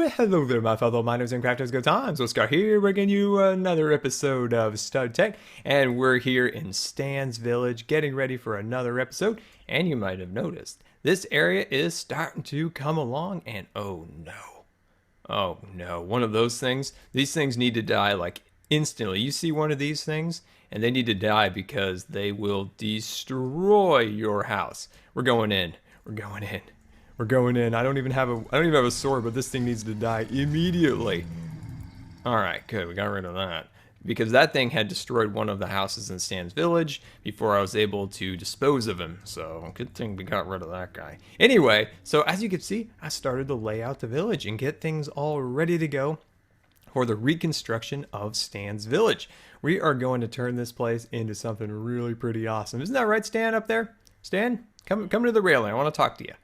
Well, hello there, my fellow miners and crafters. Good times. Oscar here, bringing you another episode of Stud Tech, and we're here in Stan's Village, getting ready for another episode. And you might have noticed this area is starting to come along, and oh no, one of those things. These things need to die like instantly. You see one of these things, and they need to die because they will destroy your house. We're going in. We're going in. We're going in. I don't even have a sword, but this thing needs to die immediately. All right, good. We got rid of that because that thing had destroyed one of the houses in Stan's village before I was able to dispose of him. So good thing we got rid of that guy. Anyway, so as you can see, I started to lay out the village and get things all ready to go for the reconstruction of Stan's village. We are going to turn this place into something really pretty awesome. Isn't that right, Stan, up there? Stan, come to the railing. I want to talk to you.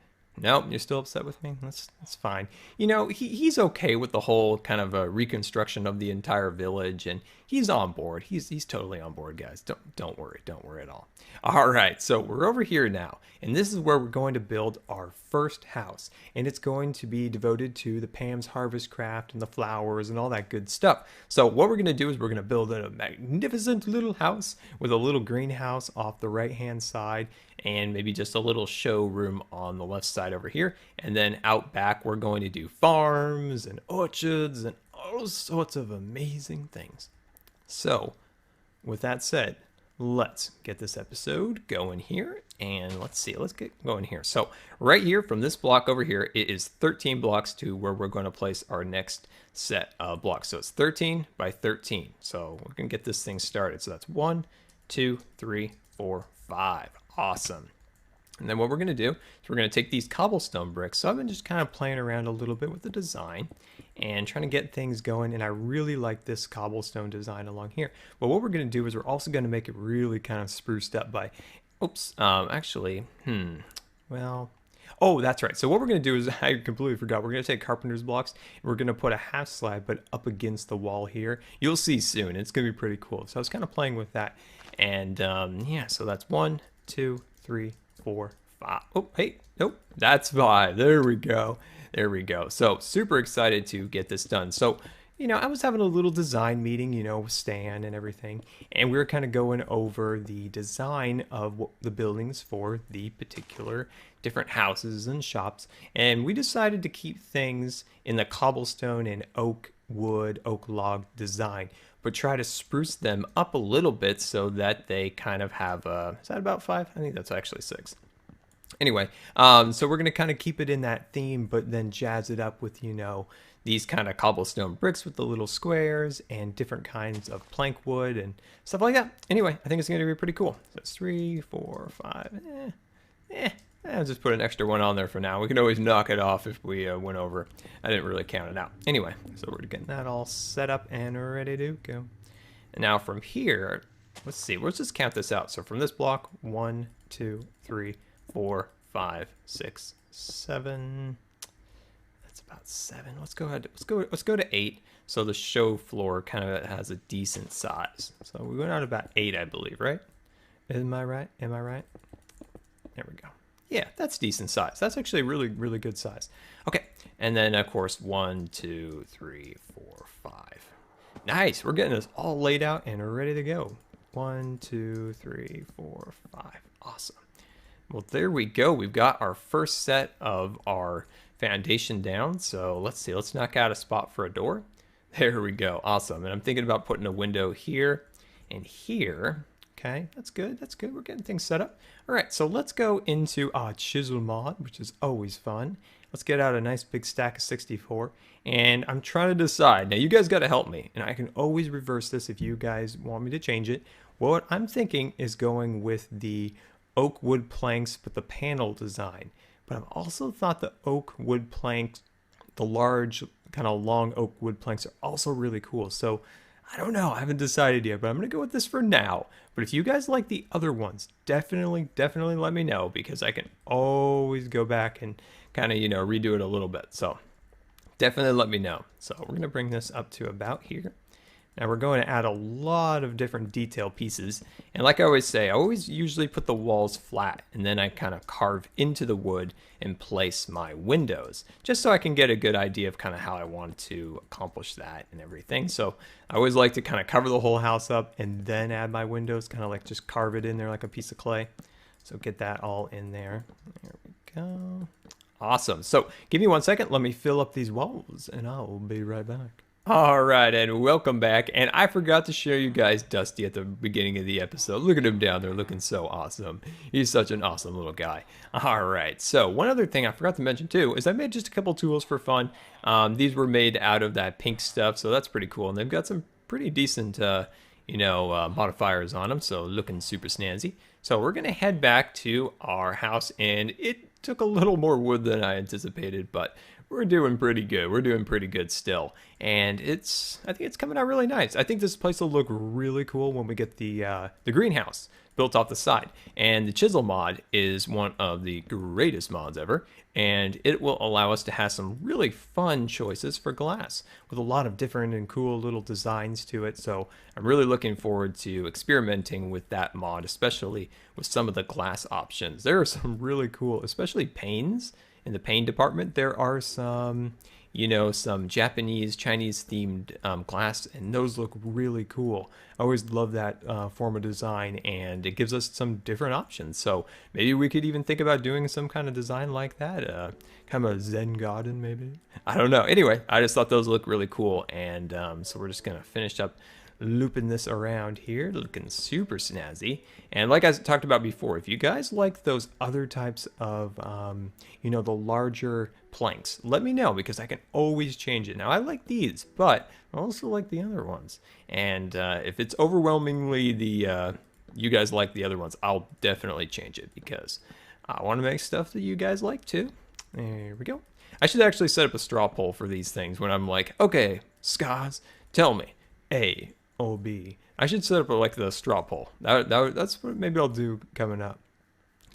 Nope, you're still upset with me? That's fine. You know, he's okay with the whole kind of reconstruction of the entire village, and he's on board. He's totally on board, guys. Don't worry at all. All right, so we're over here now, and this is where we're going to build our first house, and it's going to be devoted to the Pam's Harvestcraft and the flowers and all that good stuff. So what we're going to do is we're going to build a magnificent little house with a little greenhouse off the right-hand side, and maybe just a little showroom on the left side over here. And then out back, we're going to do farms and orchards and all sorts of amazing things. So with that said, let's get this episode going here. And let's get going here. So right here from this block over here, it is 13 blocks to where we're going to place our next set of blocks. So it's 13 by 13. So we're going to get this thing started. So that's 1, 2, 3, 4, 5. Awesome. And then what we're going to do is we're going to take these cobblestone bricks. So I've been just kind of playing around a little bit with the design and trying to get things going. And I really like this cobblestone design along here. But what we're going to do is we're also going to make it really kind of spruced up by, oh, that's right. So what we're going to do is, I completely forgot, we're going to take carpenter's blocks and we're going to put a half slab, but up against the wall here. You'll see soon. It's going to be pretty cool. So I was kind of playing with that. And yeah, so that's 1, 2, 3, 4, 5. Oh, hey, nope, that's 5. There we go. There we go. So super excited to get this done. So, you know, I was having a little design meeting, you know, with Stan and everything, and we were kind of going over the design of the buildings for the particular different houses and shops, and we decided to keep things in the cobblestone and oak log design, but try to spruce them up a little bit so that they kind of have is that about 5? I think that's actually 6. Anyway, so we're going to kind of keep it in that theme, but then jazz it up with, you know, these kind of cobblestone bricks with the little squares and different kinds of plank wood and stuff like that. Anyway, I think it's going to be pretty cool. So it's 3, 4, 5. I'll just put an extra one on there for now. We can always knock it off if we went over. I didn't really count it out. Anyway, so we're getting that all set up and ready to go. And now from here, let's see. Let's just count this out. So from this block, 1, 2, 3, 4, 5, 6, 7. That's about 7. Let's go ahead. Let's go to 8. So the show floor kind of has a decent size. So we went out about 8, I believe, right? Am I right? Am I right? There we go. Yeah, that's decent size. That's actually really, really good size. Okay, and then of course 1, 2, 3, 4, 5. Nice. We're getting this all laid out and ready to go. 1, 2, 3, 4, 5. Awesome. Well, there we go. We've got our first set of our foundation down. So let's see. Let's knock out a spot for a door. There we go. Awesome. And I'm thinking about putting a window here and here. Okay, that's good. That's good. We're getting things set up. All right, so let's go into chisel mod, which is always fun. Let's get out a nice big stack of 64. And I'm trying to decide. Now, you guys got to help me. And I can always reverse this if you guys want me to change it. What I'm thinking is going with the oak wood planks, but the panel design. But I've also thought the oak wood planks, the large kind of long oak wood planks are also really cool. So I don't know. I haven't decided yet, but I'm going to go with this for now. But if you guys like the other ones, definitely let me know because I can always go back and kind of, you know, redo it a little bit. So definitely let me know. So we're going to bring this up to about here. Now we're going to add a lot of different detail pieces. And like I always say, I always usually put the walls flat and then I kind of carve into the wood and place my windows just so I can get a good idea of kind of how I want to accomplish that and everything. So I always like to kind of cover the whole house up and then add my windows, kind of like just carve it in there like a piece of clay. So get that all in there. There we go. Awesome. So give me 1 second. Let me fill up these walls and I'll be right back. All right, and welcome back. And I forgot to show you guys Dusty at the beginning of the episode. Look at him down there looking so awesome. He's such an awesome little guy. All right, so one other thing I forgot to mention too is I made just a couple tools for fun. These were made out of that pink stuff, so that's pretty cool. And they've got some pretty decent, modifiers on them, so looking super snazzy. So we're going to head back to our house, and it took a little more wood than I anticipated, but we're doing pretty good. We're doing pretty good still. And I think it's coming out really nice. I think this place will look really cool when we get the greenhouse built off the side. And the chisel mod is one of the greatest mods ever. And it will allow us to have some really fun choices for glass with a lot of different and cool little designs to it. So I'm really looking forward to experimenting with that mod, especially with some of the glass options. There are some really cool, especially panes. In the paint department, there are some, some Japanese, Chinese themed glass, and those look really cool. I always love that form of design, and it gives us some different options. So maybe we could even think about doing some kind of design like that, kind of a Zen garden, maybe. I don't know. Anyway, I just thought those look really cool, and so we're just gonna finish up looping this around here, looking super snazzy. And like I talked about before, if you guys like those other types of the larger planks, let me know, because I can always change it. Now I like these, but I also like the other ones, and if it's overwhelmingly the you guys like the other ones, I'll definitely change it, because I want to make stuff that you guys like too. There we go. I should actually set up a straw poll for these things when I'm like, okay, Skaz, tell me A or B. I should set up like the straw poll. That's what maybe I'll do coming up.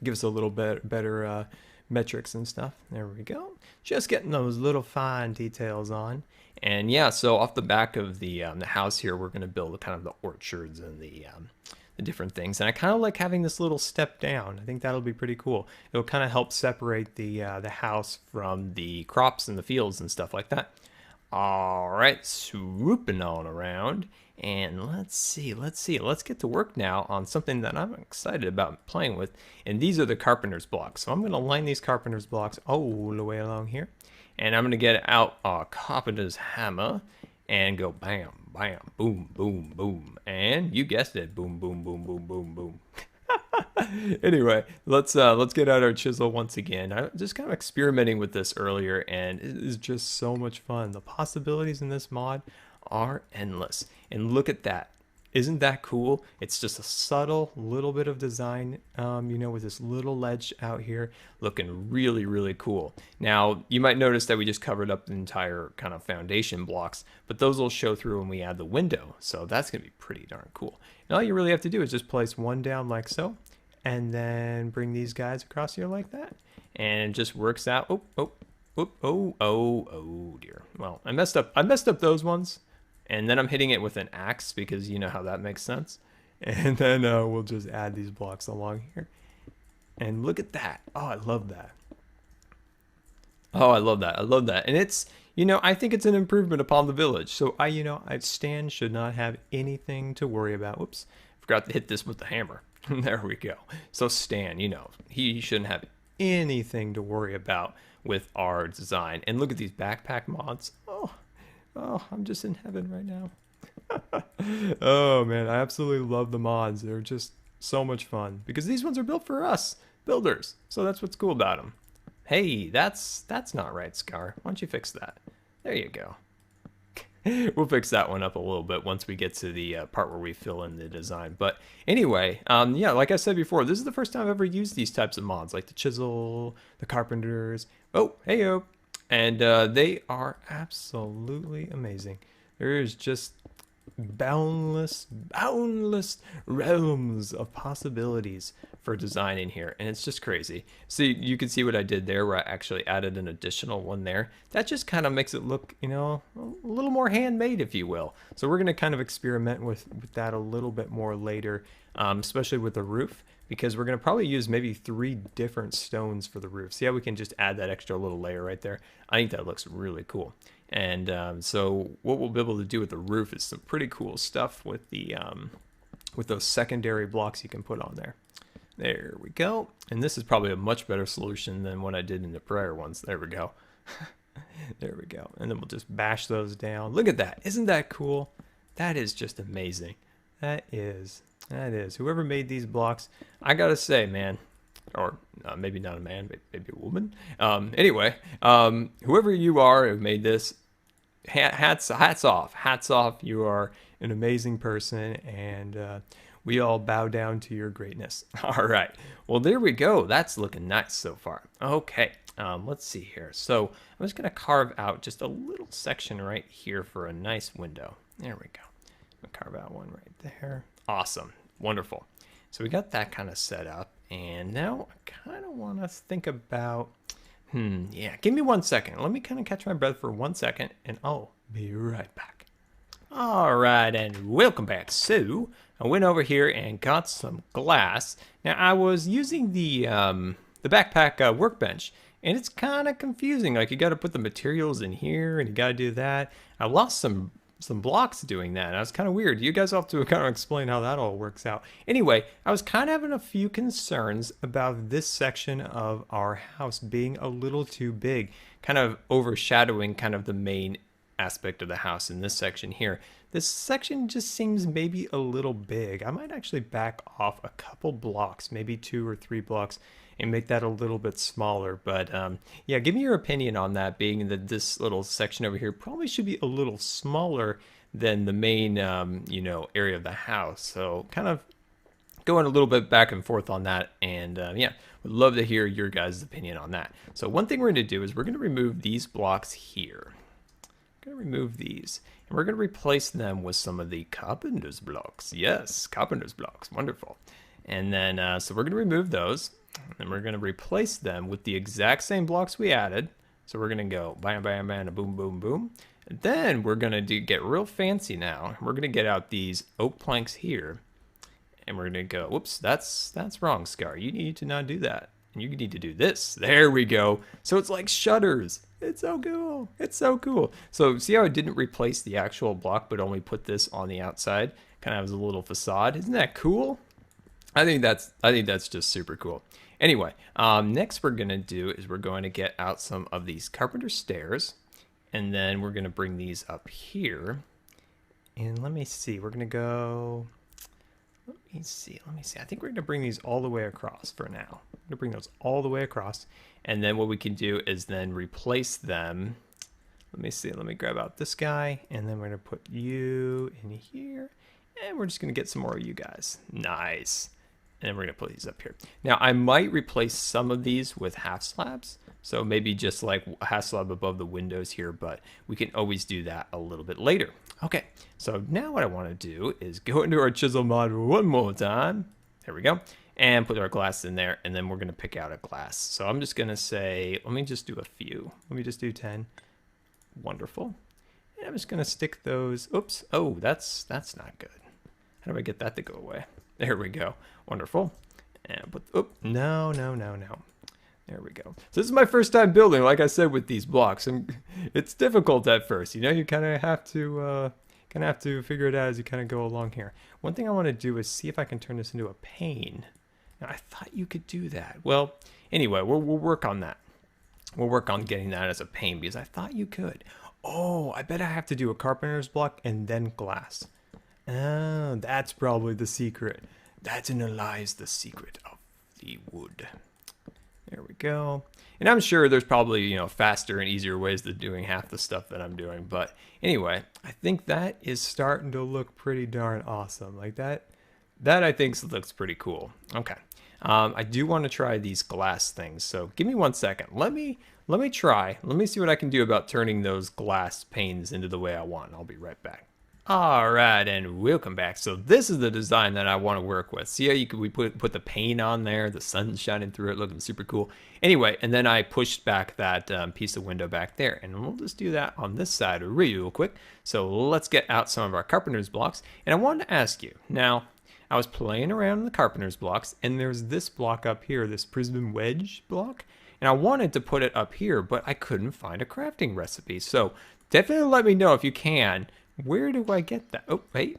Give us a little bit better metrics and stuff. There we go. Just getting those little fine details on. And yeah, so off the back of the house here, we're going to build kind of the orchards and the different things. And I kind of like having this little step down. I think that'll be pretty cool. It'll kind of help separate the house from the crops and the fields and stuff like that. All right, swooping on around. And let's get to work now on something that I'm excited about playing with. And these are the carpenter's blocks. So I'm going to line these carpenter's blocks all the way along here. And I'm going to get out a carpenter's hammer and go bam, bam, boom, boom, boom. And you guessed it, boom, boom, boom, boom, boom, boom. Anyway, let's get out our chisel once again. I just kind of experimenting with this earlier, and it is just so much fun. The possibilities in this mod are endless. And look at that. Isn't that cool? It's just a subtle little bit of design, with this little ledge out here looking really, really cool. Now, you might notice that we just covered up the entire kind of foundation blocks, but those will show through when we add the window. So that's going to be pretty darn cool. And all you really have to do is just place one down like so, and then bring these guys across here like that. And it just works out. Oh dear. Well, I messed up those ones. And then I'm hitting it with an axe, because you know how that makes sense. And then we'll just add these blocks along here. And look at that. Oh, I love that. Oh, I love that. I love that. And it's, I think it's an improvement upon the village. So Stan should not have anything to worry about. Whoops. Forgot to hit this with the hammer. There we go. So Stan, he shouldn't have anything to worry about with our design. And look at these backpack mods. Oh, I'm just in heaven right now. Oh, man, I absolutely love the mods. They're just so much fun, because these ones are built for us, builders. So that's what's cool about them. Hey, that's not right, Scar. Why don't you fix that? There you go. We'll fix that one up a little bit once we get to the part where we fill in the design. But anyway, yeah, like I said before, this is the first time I've ever used these types of mods, like the chisel, the carpenters. Oh, hey-o. And they are absolutely amazing. There is just boundless realms of possibilities for design in here, and it's just crazy. So you can see what I did there, where I actually added an additional one there. That just kind of makes it look, you know, a little more handmade, if you will. So we're going to kind of experiment with that a little bit more later, especially with the roof, because we're going to probably use maybe 3 different stones for the roof. See how we can just add that extra little layer right there? I think that looks really cool. And so what we'll be able to do with the roof is some pretty cool stuff with the with those secondary blocks you can put on there. There we go. And this is probably a much better solution than what I did in the prior ones. There we go. There we go. And then we'll just bash those down. Look at that. Isn't that cool? That is just amazing. That is. Whoever made these blocks, I gotta say, man, or maybe not a man, maybe a woman. Anyway, whoever you are who made this, hats off. You are an amazing person, and we all bow down to your greatness. All right. Well, there we go. That's looking nice so far. Okay. Let's see here. So I'm just going to carve out just a little section right here for a nice window. There we go. I'm going to carve out one right there. Awesome. Wonderful. So we got that kind of set up. And now I kind of want to think about, yeah, give me 1 second. Let me kind of catch my breath for 1 second, and I'll be right back. All right, and welcome back. So I went over here and got some glass. Now I was using the backpack workbench, and it's kind of confusing. Like, you got to put the materials in here, and you got to do that. I lost some blocks doing that. That was kind of weird. You guys have to kind of explain how that all works out. Anyway, I was kind of having a few concerns about this section of our house being a little too big, kind of overshadowing kind of the main aspect of the house in this section here. This section just seems maybe a little big. I might actually back off a couple blocks, maybe 2 or 3 blocks, and make that a little bit smaller. But yeah, give me your opinion on that, being that this little section over here probably should be a little smaller than the main you know, area of the house. So kind of going a little bit back and forth on that, and yeah, would love to hear your guys' opinion on that. So one thing we're going to do is we're going to remove these blocks here. We're going to remove these, and we're going to replace them with some of the carpenter's blocks. Yes, carpenter's blocks. Wonderful. And then so we're going to remove those, and we're going to replace them with the exact same blocks we added. So we're going to go bam, bam, bam, boom, boom, boom. And then we're going to get real fancy now. We're going to get out these oak planks here, and we're going to go, whoops, that's wrong, Scar. You need to not do that. And you need to do this. There we go. So it's like shutters. It's so cool. It's so cool. So see how I didn't replace the actual block, but only put this on the outside, kind of as a little facade. Isn't that cool? I think that's just super cool. Anyway, next we're going to do is we're going to get out some of these carpenter stairs, and then we're going to bring these up here. And let me see, we're going to go, let me see. I think we're going to bring these all the way across for now. We're going to bring those all the way across, and then what we can do is then replace them. Let me see, let me grab out this guy, and then we're going to put you in here, and we're just going to get some more of you guys. Nice. And then we're going to put these up here. Now, I might replace some of these with half slabs. So maybe just like a half slab above the windows here, but we can always do that a little bit later. Okay, so now what I want to do is go into our chisel mod one more time. There we go. And put our glass in there, and then we're going to pick out a glass. So I'm just going to say, let me just do a few. Let me just do 10. Wonderful. And I'm just going to stick those. Oops. Oh, that's not good. How do I get that to go away? There we go. Wonderful. And put, oh, no. There we go. So this is my first time building, like I said, with these blocks. And it's difficult at first. You know, you kind of have to figure it out as you kind of go along here. One thing I want to do is see if I can turn this into a pane. Now, I thought you could do that. Well, anyway, we'll work on that. We'll work on getting that as a pane, because I thought you could. Oh, I bet I have to do a carpenter's block and then glass. Oh, that's probably the secret. That lies the secret of the wood. There we go. And I'm sure there's probably, you know, faster and easier ways to doing half the stuff that I'm doing. But anyway, I think that is starting to look pretty darn awesome. Like that I think looks pretty cool. Okay. I do want to try these glass things. So give me 1 second. Let me try. Let me see what I can do about turning those glass panes into the way I want. I'll be right back. All right, and welcome back. So this is the design that I want to work with. See how we put the paint on there, the sun's shining through it, looking super cool. Anyway, and then I pushed back that piece of window back there, and we'll just do that on this side real quick. So let's get out some of our carpenter's blocks, and I wanted to ask you. Now, I was playing around in the carpenter's blocks, and there's this block up here, this prism wedge block, and I wanted to put it up here, but I couldn't find a crafting recipe. So definitely let me know if you can. Where do I get that? Oh, wait,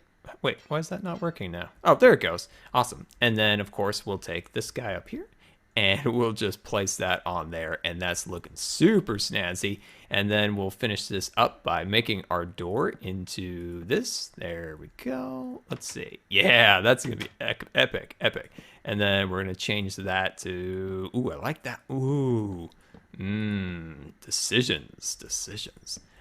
why is that not working now? Oh, there it goes. Awesome. And then, of course, we'll take this guy up here and we'll just place that on there. And that's looking super snazzy. And then we'll finish this up by making our door into this. There we go. Let's see. Yeah, that's going to be epic, epic. And then we're going to change that to, ooh, I like that. Ooh, decisions.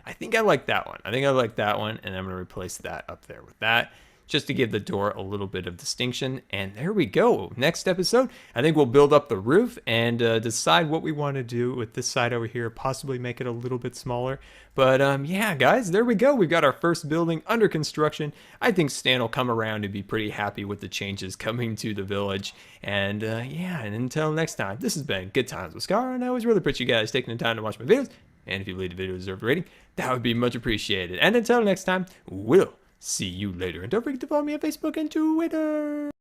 I think I like that one. And I'm going to replace that up there with that, just to give the door a little bit of distinction. And there we go. Next episode, I think we'll build up the roof and decide what we want to do with this side over here, possibly make it a little bit smaller. But yeah, guys, there we go. We've got our first building under construction. I think Stan will come around and be pretty happy with the changes coming to the village. And yeah, and until next time, this has been Good Times with Scar, and I always really appreciate you guys taking the time to watch my videos. And if you believe the video deserves a rating, that would be much appreciated. And until next time, we'll see you later. And don't forget to follow me on Facebook and Twitter.